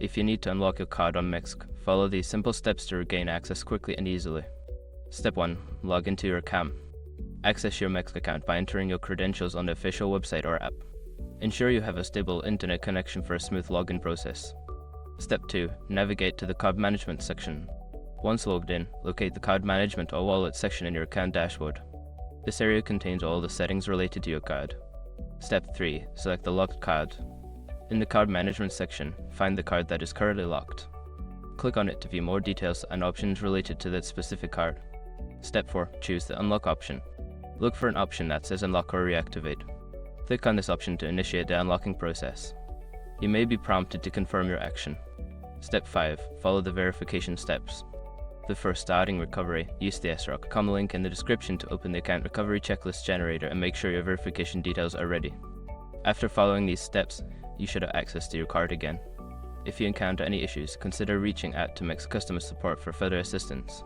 If you need to unlock your card on MEXC, follow these simple steps to regain access quickly and easily. Step 1. Log into your account. Access your MEXC account by entering your credentials on the official website or app. Ensure you have a stable internet connection for a smooth login process. Step 2. Navigate to the card management section. Once logged in, locate the card management or wallet section in your account dashboard. This area contains all the settings related to your card. Step 3. Select the locked card. In the card management section, find the card that is currently locked. Click on it to view more details and options related to that specific card. Step 4. Choose the unlock option. Look for an option that says unlock or reactivate. Click on this option to initiate the unlocking process. You may be prompted to confirm your action. Step 5. Follow the verification steps. Before starting recovery, use the srock.com link in the description to open the account recovery checklist generator and make sure your verification details are ready. After following these steps, you should have access to your card again. If you encounter any issues, consider reaching out to MEXC customer support for further assistance.